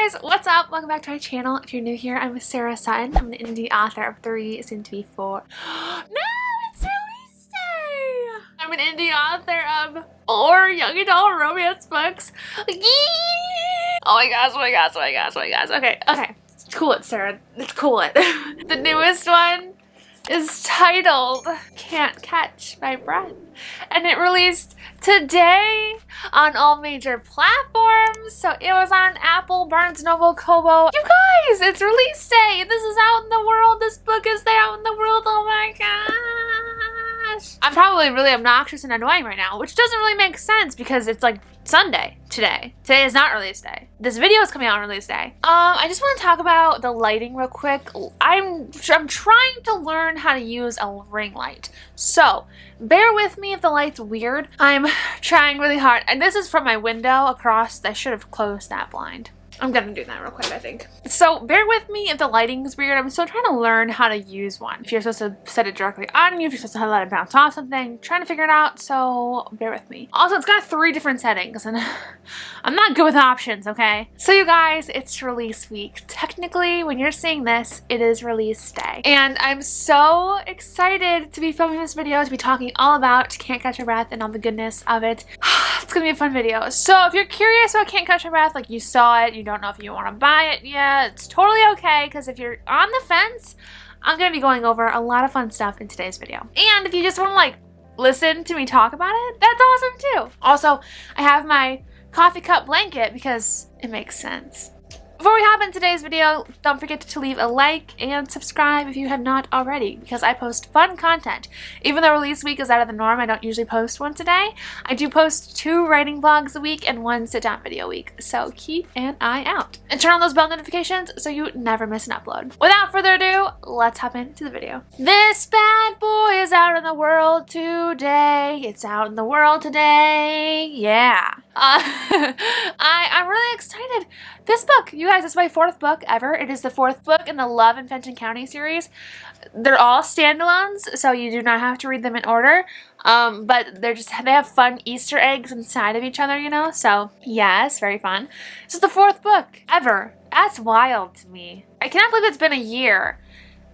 guys, what's up? Welcome back to my channel. If you're new here, I'm Sarah Sutton. I'm an indie author of 3, soon to be 4. No, it's release day! I'm an indie author of 4 young adult romance books. Yee! Oh my gosh, oh my gosh, oh my gosh, oh my gosh. Okay. Cool it, Sarah. Let's cool it. The newest one is titled Can't Catch My Breath, and it released today on all major platforms. So Amazon, Apple, Barnes & Noble, Kobo. You guys, it's release day. This is out in the world. This book is there out in the world. Oh my gosh. I'm probably really obnoxious and annoying right now, which doesn't really make sense because it's like Sunday today. Today is not release day. This video is coming out on release day. I just want to talk about the lighting real quick. I'm trying to learn how to use a ring light. So bear with me if the light's weird. I'm trying really hard. And this is from my window across. I should have closed that blind. I'm gonna do that real quick, I think. So bear with me if the lighting is weird. I'm still trying to learn how to use one. If you're supposed to set it directly on you, if you're supposed to let it bounce off something, trying to figure it out, so bear with me. Also, it's got 3 different settings, and I'm not good with options, okay? So you guys, it's release week. Technically, when you're seeing this, it is release day. And I'm so excited to be filming this video, to be talking all about Can't Catch Your Breath and all the goodness of it. It's gonna be a fun video. So if you're curious about Can't Catch Your Breath, like you saw it, you don't know if you want to buy it yet, it's totally okay, because if you're on the fence, I'm going to be going over a lot of fun stuff in today's video. And if you just want to like listen to me talk about it, that's awesome too. Also, I have my coffee cup blanket because it makes sense. Before we hop in today's video, don't forget to leave a like and subscribe if you have not already, because I post fun content. Even though release week is out of the norm, I don't usually post once a day. I do post 2 writing vlogs a week and 1 sit-down video a week, so keep an eye out. And turn on those bell notifications so you never miss an upload. Without further ado, let's hop into the video. This bad boy is out in the world today. It's out in the world today. Yeah. I'm really excited. This book, you guys, is my 4th book ever. It is the 4th book in the Love in Fenton County series. They're all standalones, so you do not have to read them in order. But they have fun Easter eggs inside of each other, you know? So, yes, very fun. This is the 4th book ever. That's wild to me. I cannot believe it's been a year.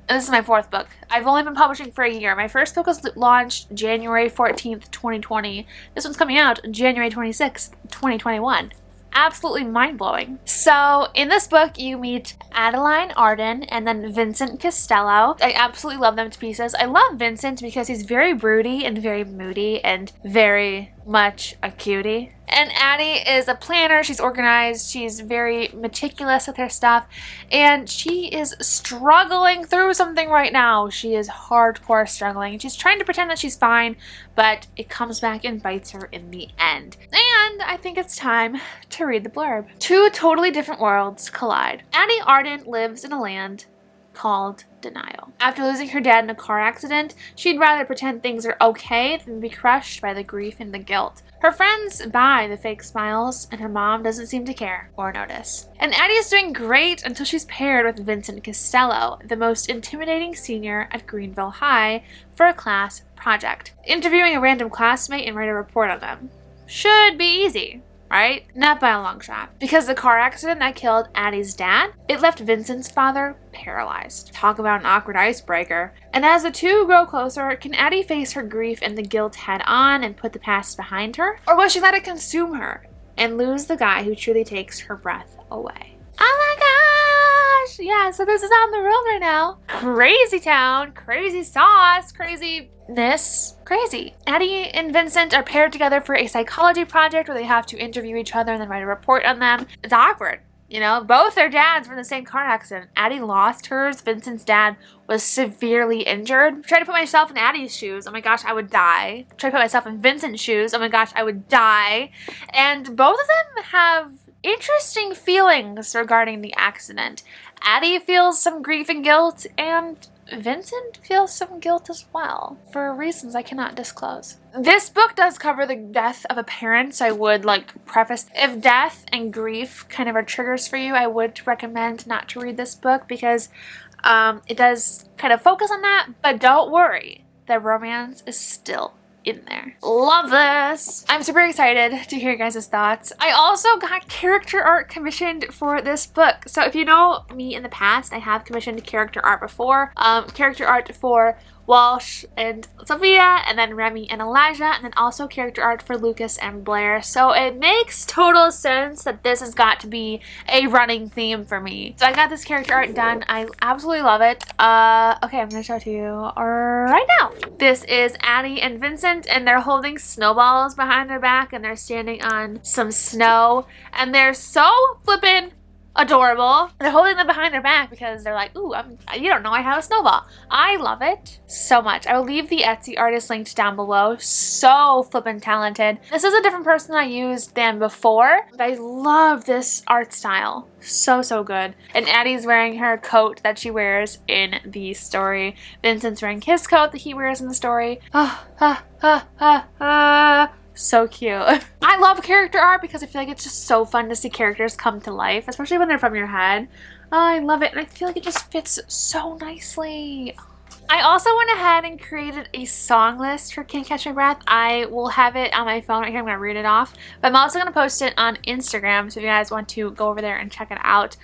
And this is my 4th book. I've only been publishing for a year. My first book was launched January 14th, 2020. This one's coming out January 26th, 2021. Absolutely mind-blowing. So in this book you meet Adeline Arden and then Vincent Costello. I absolutely love them to pieces. I love Vincent because he's very broody and very moody and very much a cutie. And Addie is a planner. She's organized. She's very meticulous with her stuff. And she is struggling through something right now. She is hardcore struggling. She's trying to pretend that she's fine, but it comes back and bites her in the end. And I think it's time to read the blurb. 2 totally different worlds collide. Addie Arden lives in a land called denial. After losing her dad in a car accident, she'd rather pretend things are okay than be crushed by the grief and the guilt. Her friends buy the fake smiles, and her mom doesn't seem to care or notice. And Addie is doing great until she's paired with Vincent Costello, the most intimidating senior at Greenville High, for a class project. Interviewing a random classmate and write a report on them should be easy, right? Not by a long shot. Because the car accident that killed Addie's dad, it left Vincent's father paralyzed. Talk about an awkward icebreaker. And as the 2 grow closer, can Addie face her grief and the guilt head on and put the past behind her? Or will she let it consume her and lose the guy who truly takes her breath away? Oh my gosh! Yeah, so this is out in the world right now. Crazy town, crazy sauce, craziness. Crazy. Addie and Vincent are paired together for a psychology project where they have to interview each other and then write a report on them. It's awkward. You know, both their dads were in the same car accident. Addie lost hers. Vincent's dad was severely injured. Try to put myself in Addie's shoes. Oh my gosh, I would die. Try to put myself in Vincent's shoes. Oh my gosh, I would die. And both of them have interesting feelings regarding the accident. Addie feels some grief and guilt, and Vincent feels some guilt as well, for reasons I cannot disclose. This book does cover the death of a parent, so I would preface, if death and grief kind of are triggers for you, I would recommend not to read this book because it does kind of focus on that, but don't worry, the romance is still in there. Love this! I'm super excited to hear your guys' thoughts. I also got character art commissioned for this book. So if you know me in the past, I have commissioned character art before. Character art for Walsh and Sophia, and then Remy and Elijah, and then also character art for Lucas and Blair. So it makes total sense that this has got to be a running theme for me. So I got this character art done. I absolutely love it. Okay, I'm gonna show it to you right now. This is Addie and Vincent, and they're holding snowballs behind their back, and they're standing on some snow, and they're so flippin' adorable. They're holding them behind their back because they're like, ooh, you don't know I have a snowball. I love it so much. I will leave the Etsy artist linked down below. So flippin' talented. This is a different person I used than before, but I love this art style. So good. And Addie's wearing her coat that she wears in the story. Vincent's wearing his coat that he wears in the story. So cute. I love character art because I feel like it's just so fun to see characters come to life, especially when they're from your head. Oh, I love it, and I feel like it just fits so nicely. I also went ahead and created a song list for Can't Catch My Breath. I will have it on my phone right here. I'm going to read it off. But I'm also going to post it on Instagram, so if you guys want to go over there and check it out,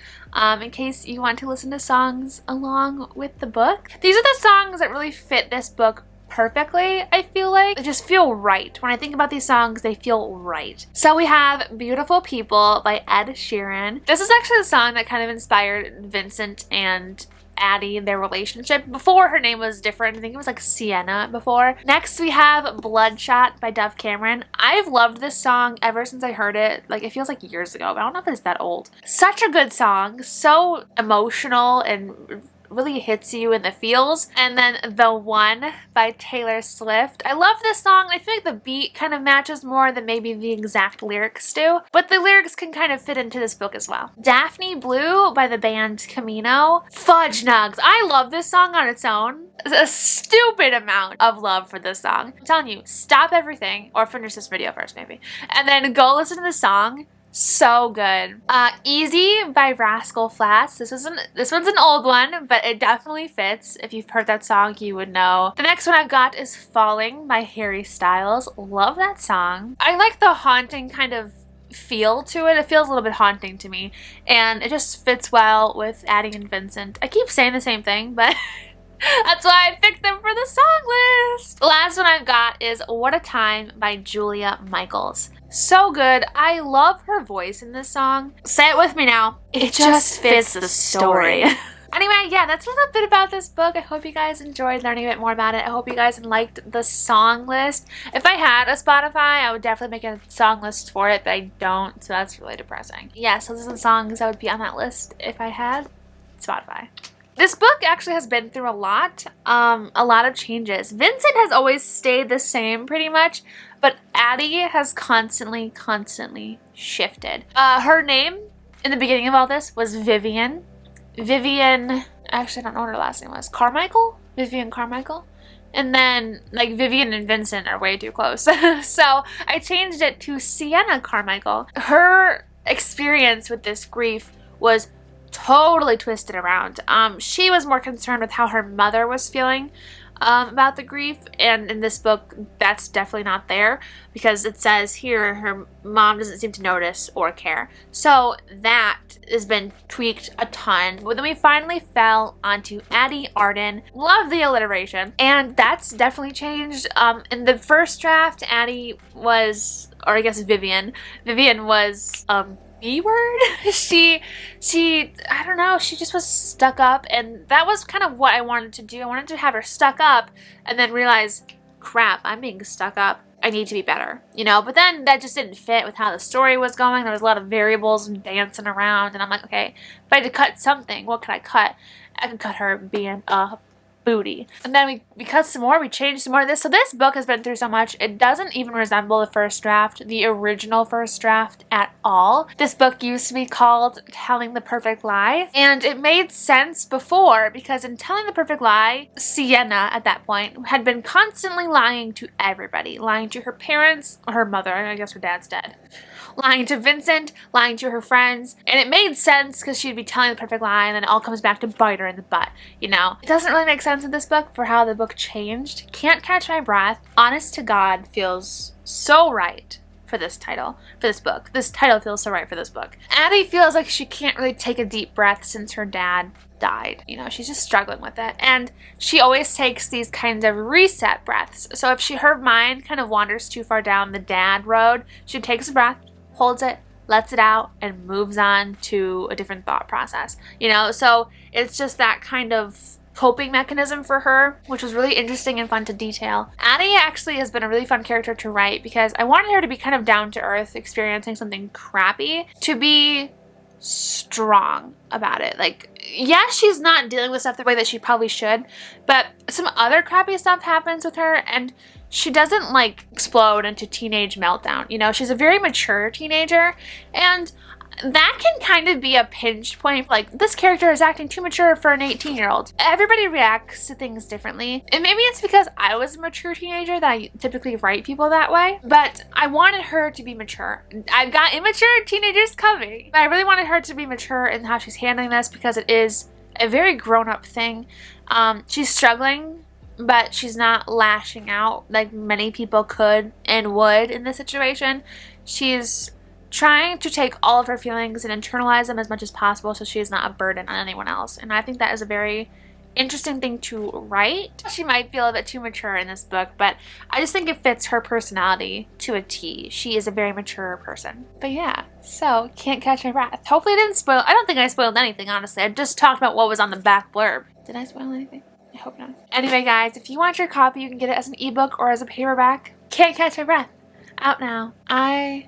in case you want to listen to songs along with the book. These are the songs that really fit this book perfectly, I feel like. They just feel right. When I think about these songs, they feel right. So we have Beautiful People by Ed Sheeran. This is actually the song that kind of inspired Vincent and Addie, their relationship. Before, her name was different. I think it was like Sienna before. Next, we have Bloodshot by Dove Cameron. I've loved this song ever since I heard it. Like, it feels like years ago, but I don't know if it's that old. Such a good song. So emotional and really hits you in the feels. And then The One by Taylor Swift. I love this song. I feel like the beat kind of matches more than maybe the exact lyrics do, but the lyrics can kind of fit into this book as well. Daphne Blue by the band Camino. Fudge Nugs. I love this song on its own. A stupid amount of love for this song. I'm telling you, stop everything, or finish this video first maybe, and then go listen to the song. So good. Easy by Rascal Flatts. This one's an old one, but it definitely fits. If you've heard that song, you would know. The next one I've got is Falling by Harry Styles. Love that song. I like the haunting kind of feel to it. It feels a little bit haunting to me, and it just fits well with Addie and Vincent. I keep saying the same thing, but that's why I picked them for the song list. The last one I've got is What a Time by Julia Michaels. So good. I love her voice in this song. Say it with me now. It just fits the story. Anyway, yeah, that's a little bit about this book. I hope you guys enjoyed learning a bit more about it. I hope you guys liked the song list. If I had a Spotify, I would definitely make a song list for it, but I don't, so that's really depressing. Yeah, so these are the songs that would be on that list if I had Spotify. This book actually has been through a lot of changes. Vincent has always stayed the same pretty much, but Addie has constantly shifted. Her name in the beginning of all this was Vivian. Actually I don't know what her last name was. Carmichael? Vivian Carmichael? And then, like, Vivian and Vincent are way too close. So I changed it to Sienna Carmichael. Her experience with this grief was totally twisted around. She was more concerned with how her mother was feeling about the grief, and in this book that's definitely not there, because it says here her mom doesn't seem to notice or care. So that has been tweaked a ton. But then we finally fell onto Addie Arden. Love the alliteration, and that's definitely changed. In the first draft, Addie was, or I guess Vivian was B-word? She, I don't know, she just was stuck up, and that was kind of what I wanted to do. I wanted to have her stuck up and then realize, crap, I'm being stuck up. I need to be better, you know? But then that just didn't fit with how the story was going. There was a lot of variables and dancing around, and I'm like, okay, if I had to cut something, what could I cut? I could cut her being a booty. And then we cut some more, we changed some more of this. So this book has been through so much, it doesn't even resemble the first draft, the original first draft at all. This book used to be called Telling the Perfect Lie, and it made sense before, because in Telling the Perfect Lie, Sienna at that point had been constantly lying to everybody, lying to her parents, or her mother, I guess her dad's dead, lying to Vincent, lying to her friends, and it made sense because she'd be telling the perfect lie and then it all comes back to bite her in the butt, you know? It doesn't really make sense in this book for how the book changed. Can't Catch My Breath, honest to God, feels so right for this title, for this book. This title feels so right for this book. Addie feels like she can't really take a deep breath since her dad died. You know, she's just struggling with it. And she always takes these kinds of reset breaths. So if her mind kind of wanders too far down the dad road, she takes a breath, holds it, lets it out, and moves on to a different thought process. You know, so it's just that kind of coping mechanism for her, which was really interesting and fun to detail. Addie actually has been a really fun character to write because I wanted her to be kind of down to earth, experiencing something crappy, to be strong about it. Like, yeah, she's not dealing with stuff the way that she probably should, but some other crappy stuff happens with her and she doesn't like explode into teenage meltdown. You know, she's a very mature teenager, and that can kind of be a pinch point. Like, this character is acting too mature for an 18-year-old. Everybody reacts to things differently. And maybe it's because I was a mature teenager that I typically write people that way. But I wanted her to be mature. I've got immature teenagers coming. But I really wanted her to be mature in how she's handling this because it is a very grown-up thing. She's struggling, but she's not lashing out like many people could and would in this situation. She's trying to take all of her feelings and internalize them as much as possible so she is not a burden on anyone else. And I think that is a very interesting thing to write. She might feel a bit too mature in this book, but I just think it fits her personality to a T. She is a very mature person. But yeah, so Can't Catch My Breath. Hopefully I didn't spoil. I don't think I spoiled anything, honestly. I just talked about what was on the back blurb. Did I spoil anything? I hope not. Anyway, guys, if you want your copy, you can get it as an ebook or as a paperback. Can't Catch My Breath. Out now. I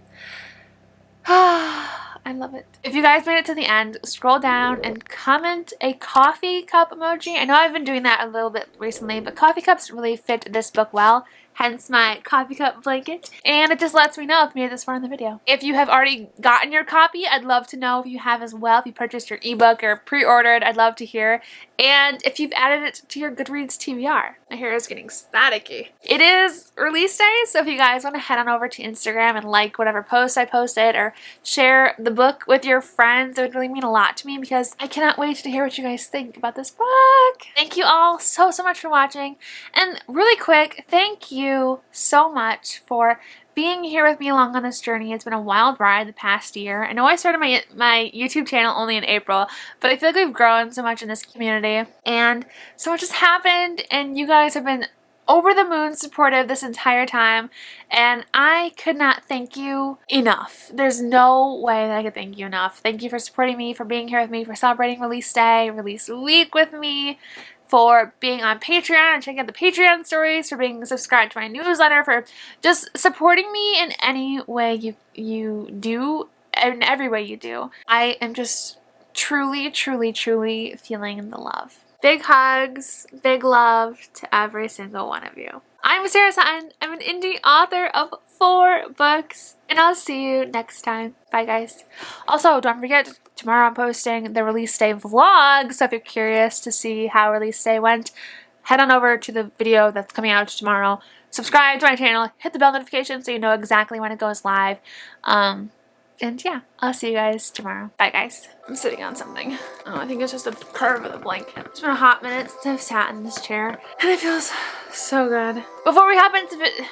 love it. If you guys made it to the end, scroll down and comment a coffee cup emoji. I know I've been doing that a little bit recently, but coffee cups really fit this book well. Hence my coffee cup blanket. And it just lets me know if you made it this far in the video. If you have already gotten your copy, I'd love to know if you have as well. If you purchased your ebook or pre-ordered, I'd love to hear. And if you've added it to your Goodreads TBR. My hair is getting staticky. It is release day, so if you guys want to head on over to Instagram and like whatever post I posted or share the book with your friends, it would really mean a lot to me because I cannot wait to hear what you guys think about this book. Thank you all so much for watching. And really quick, thank you so much for being here with me along on this journey. It's been a wild ride the past year. I know I started my YouTube channel only in April, but I feel like we've grown so much in this community and so much has happened, and you guys have been over the moon supportive this entire time, and I could not thank you enough. There's no way that I could thank you enough. Thank you for supporting me, for being here with me, for celebrating release day, release week with me, for being on Patreon and checking out the Patreon stories, for being subscribed to my newsletter, for just supporting me in any way you do, in every way you do. I am just truly feeling the love. Big hugs, big love to every single one of you. I'm Sarah Sutton. I'm an indie author of 4 books, and I'll see you next time. Bye, guys. Also, don't forget, tomorrow I'm posting the release day vlog, so if you're curious to see how release day went, head on over to the video that's coming out tomorrow. Subscribe to my channel, hit the bell notification so you know exactly when it goes live. And yeah, I'll see you guys tomorrow. Bye, guys. I'm sitting on something. Oh, I think it's just a curve of the blanket. It's been a hot minute since I've sat in this chair, and it feels so good. Before we hop into it,